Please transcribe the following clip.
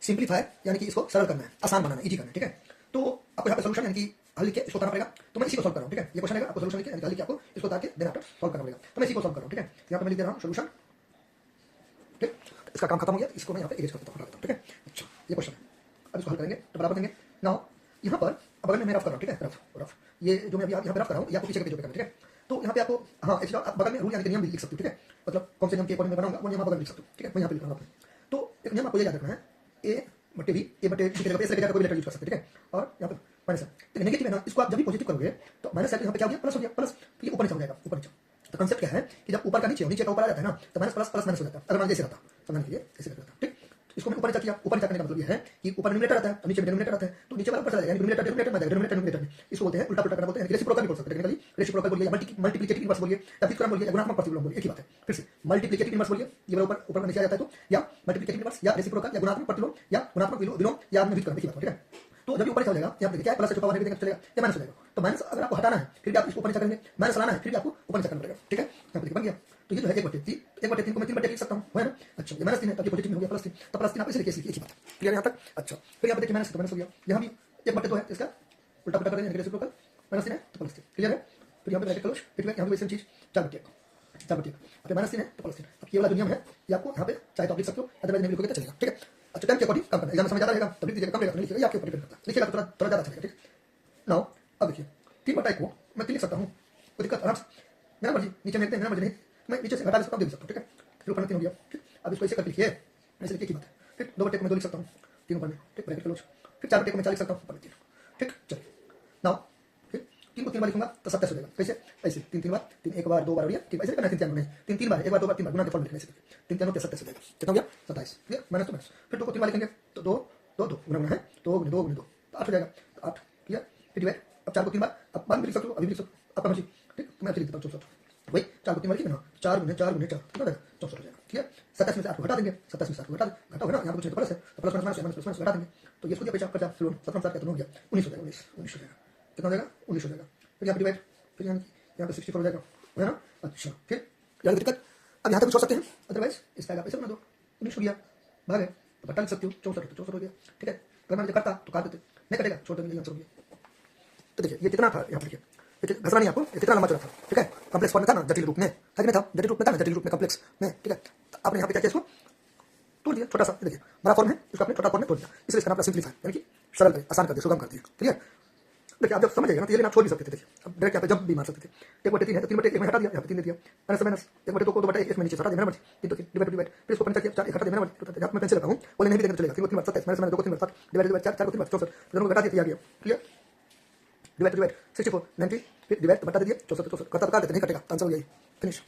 Simplify यानी कि इसको सरल करना है, आसान बनाना है, इजी करना है, ठीक है। तो आपको यहाँ पे सोल्यूशन यानी कि हल लिख के इसको करना पड़ेगा। तो मैं इसी को सॉल्व कर रहा हूँ, ठीक है। ये क्वेश्चन है, आपको सोल्यूशन लिख के हल लिख के आपको इसको उतार के देन आफ्टर सॉल्व करना पड़ेगा। तो मैं इसी को सॉल्व कर रहा हूँ, ठीक है। यहाँ पे मैं लिख दे रहा हूँ सोल्यूशन, ठीक। इसका काम खत्म हो गया, इसको मैं यहाँ पे इरेज कर देता हूँ, ठीक है। अच्छा, ये क्वेश्चन है, अब इसको हल करेंगे तो बराबर देंगे। नाउ यहाँ पर बगल में मैं रफ कर रहा हूँ, ठीक है, रफ ये जो मैं अभी यहाँ पे रफ कर रहा हूँ, ये आपको पीछे के पेज पे करना है, ठीक है। तो यहाँ पे आपको हाँ एक्चुअली आप बगल में रूल यानी कि नियम भी लिख सकते हो, ठीक है। मतलब कौन से नियम के अकॉर्डिंग मैं बनाऊंगा वो नियम आप बगल में लिख सकते हो, ठीक है। मैं यहाँ पे लिख रहा हूँ। तो एक नियम आपको ये याद रखना है, ए बटे बी, ए बटे बी की जगह पे ऐसे कोई लेटर यूज कर सकते हैं, ठीक है। और यहाँ पे माइनस है, तो नेगेटिव है ना, इसको आप जब भी पॉजिटिव करोगे तो माइनस साइड यहाँ पे क्या हो गया, प्लस हो गया, प्लस। तो ये ऊपर नीचे हो जाएगा, ऊपर नीचे। तो कंसेप्ट क्या है कि जब ऊपर का नीचे हो, नीचे का ऊपर आ जाता है ना, तो माइनस प्लस प्लस माइनस हो जाता है। अगर मान लीजिए ऐसे रहता, समझने के लिए ऐसे रहता, ठीक। इसको मैं ऊपर नीचे किया, ऊपर नीचे करने का मतलब ये है कि ऊपर न्यूमरेटर आता है तो नीचे डिनोमिनेटर आता है, तो नीचे वाला ऊपर चला जाएगा, यानी न्यूमरेटर डिनोमिनेटर में जाएगा, डिनोमिनेटर न्यूमरेटर में। इसको बोलते हैं उल्टा पुल्टा करना, बोलते हैं रेसिप्रोकल भी बोल सकते हैं, टेक्निकली रेसिप्रोकल बोलिए या मल्टीप्लिकेटिव इनवर्स बोलिए या व्युत्क्रम बोलिए या गुणात्मक प्रतिलोम बोलिए, एक ही बात है। फिर से मल्टीप्लिकेटिव इनवर्स बोलिए, ये वाला ऊपर ऊपर नीचे आ जाता है, तो या मल्टीप्लिकेटिव इनवर्स या रेसिप्रोकल या गुणात्मक प्रतिलोम या गुणात्मक विलोम या व्युत्क्रम, एक ही बात है, ठीक है। तो जब ऊपर चला जाएगा, यहाँ देखिए क्या है, प्लस से छुपा हुआ नहीं चलेगा, ये माइनस हो जाएगा। तो माइनस अगर आपको हटाना है फिर भी आप इसको ऊपर नीचे करेंगे, माइनस लाना है फिर भी आपको ऊपर नीचे करना पड़ेगा, ठीक है। यहाँ पे बन गया। तो ये जो है 1/3 को मैं 3/3 लिख सकता हूँ, है ना। अच्छा, ये -3 है, तब ये पॉजिटिव में हो गया, +3, तो +3 आप इसे लिखिए, एक ही बात, क्लियर है यहाँ तक। अच्छा, फिर यहाँ पे देखिए माइनस, तो माइनस हो गया, यहाँ भी 1/2 है, इसका उल्टा पुल्टा करेंगे, रेसिप्रोकल -3 है तो +3, क्लियर है। फिर यहाँ पे ब्रैकेट क्लोज, फिर यहाँ पे सेम चीज 4/1, अब -3 है तो +3। अब ये वाला जो नियम है ये आपको यहाँ पे चाहे तो आप लिख सकते हो, अदरवाइज नहीं लिखोगे तो चलेगा, ठीक है। अच्छा, टाइम के अकॉर्डिंग काम करना है, समझ आता रहेगा तब लिख दीजिएगा, कम रहेगा तो नहीं लिखिएगा, ये आपके ऊपर डिपेंड करता है, लिखिएगा तो थोड़ा ज़्यादा चलेगा, ठीक है। नाउ अब देखिए 3/1 को मैं 3 लिख सकता हूँ, कोई दिक्कत आराम से, मेरा मर्जी, नीचे में लिखते हैं, मेरा मर्जी नहीं, मैं नीचे से घटा भी सकता हूँ, दे भी सकता हूँ, ठीक है। फिर ऊपर में 3 हो गया, ठीक। अब इसको ऐसे करके लिखिए, ऐसे लिखिए की बात है, ठीक। 2/1 को मैं 2 लिख सकता हूँ, 3 ऊपर में, ठीक, ब्रैकेट क्लोज। फिर 4/1 को मैं 4 लिख सकता हूँ, ऊपर में 3, ठीक। चलिए नाउ फिर 3 को 3 बार लिखूंगा तो 27 हो जाएगा, कैसे, ऐसे 3 बार, 3 एक बार 2 बार, और ये 3 ऐसे करना है, 3 नहीं, 3 बार, एक बार 2 बार 3 बार गुना के फॉर्म लिखने से 3 3 27 हो जाएगा, कितना हो गया 27, क्लियर, माइनस तो माइनस। फिर 2 को 3 बार लिखेंगे तो 2 2 2 गुना है, 2 गुने 2 गुने 2 तो 8 हो जाएगा, तो 8, क्लियर। फिर डिवाइड, अब 4 को 3 बार, अब बाद में लिख सकते हो, अभी भी लिख सकते हो, आपका मर्जी, ठीक। तो मैं ऐसे लिख देता हूँ 64, वही 4 को 3 बार लिखे ना, 4 गुने 4 गुने 4 कितना हो जाएगा 64 हो जाएगा, क्लियर। 27 में से 8 को हटा देंगे, 27 में से 8 को घटाओगे ना, यहाँ पर कुछ प्लस है तो plus minus minus plus minus घटा देंगे, तो ये इसको दिया 50 फिर 17 7 कितना हो गया 19 हो जाएगा, 19 हो जाएगा, कितना हो जाएगा 19 हो जाएगा। फिर यहाँ पे डिवाइड, फिर यहाँ पे 64 हो जाएगा, है ना। अच्छा, फिर यहाँ दिक्कत, अब यहाँ तक कुछ हो सकते हैं, अदरवाइज इसका आप ऐसे बना दो, 19 हो गया, भाग है तो घटा लिख सकते हो, 64 तो 64 हो गया, ठीक है। अगर मैं करता तो काट देते, नहीं कटेगा, छोड़ देंगे, आंसर हो गया। तो देखिए ये कितना था, यहाँ पर देखिए घसरा नहीं आपको, ये कितना लंबा चला था, ठीक है। कॉम्प्लेक्स फॉर्म में था ना, जटिल रूप में, है कि नहीं था, जटिल रूप में था ना, जटिल रूप में कॉम्प्लेक्स में, ठीक है। तो आपने यहाँ पे क्या किया, इसको तोड़ दिया, छोटा सा, देखिए बड़ा फॉर्म है, इसको आपने छोटा फॉर्म में तोड़ दिया, इसलिए इसका नाम सिंप्लीफाई यानी कि सरल कर, आसान कर दिया, सुगम कर दिया, क्लियर। देखिए आप जब समझ जाएगा ना तो ये आप छोड़ भी सकते थे, देखिए अब डायरेक्ट यहाँ पे जब भी मार सकते थे। 1/3 है तो 3/1 में हटा दिया, यहाँ पे 3 दे दिया, माइनस माइनस 1/2 को 2/1 इसमें नीचे हटा दिया, मेरा मर्जी, 3 तो डिवाइड, फिर इसको 5 किया 4 हटा दिया, मेरा मर्जी। तो मैं पेंसिल लगाऊं बोले नहीं भी देना चलेगा, 3 को 3 बार 27 माइनस माइनस 2 को 3 बार 7 डिवाइड 4 को 3 बार 64, दोनों को घटा दिया, आ गया, क्लियर। डिवाइड 64 90, फिर डिवाइड बता दे दिया 64 करता तो काट देते, नहीं कटेगा, आंसर हो गया, फिनिश।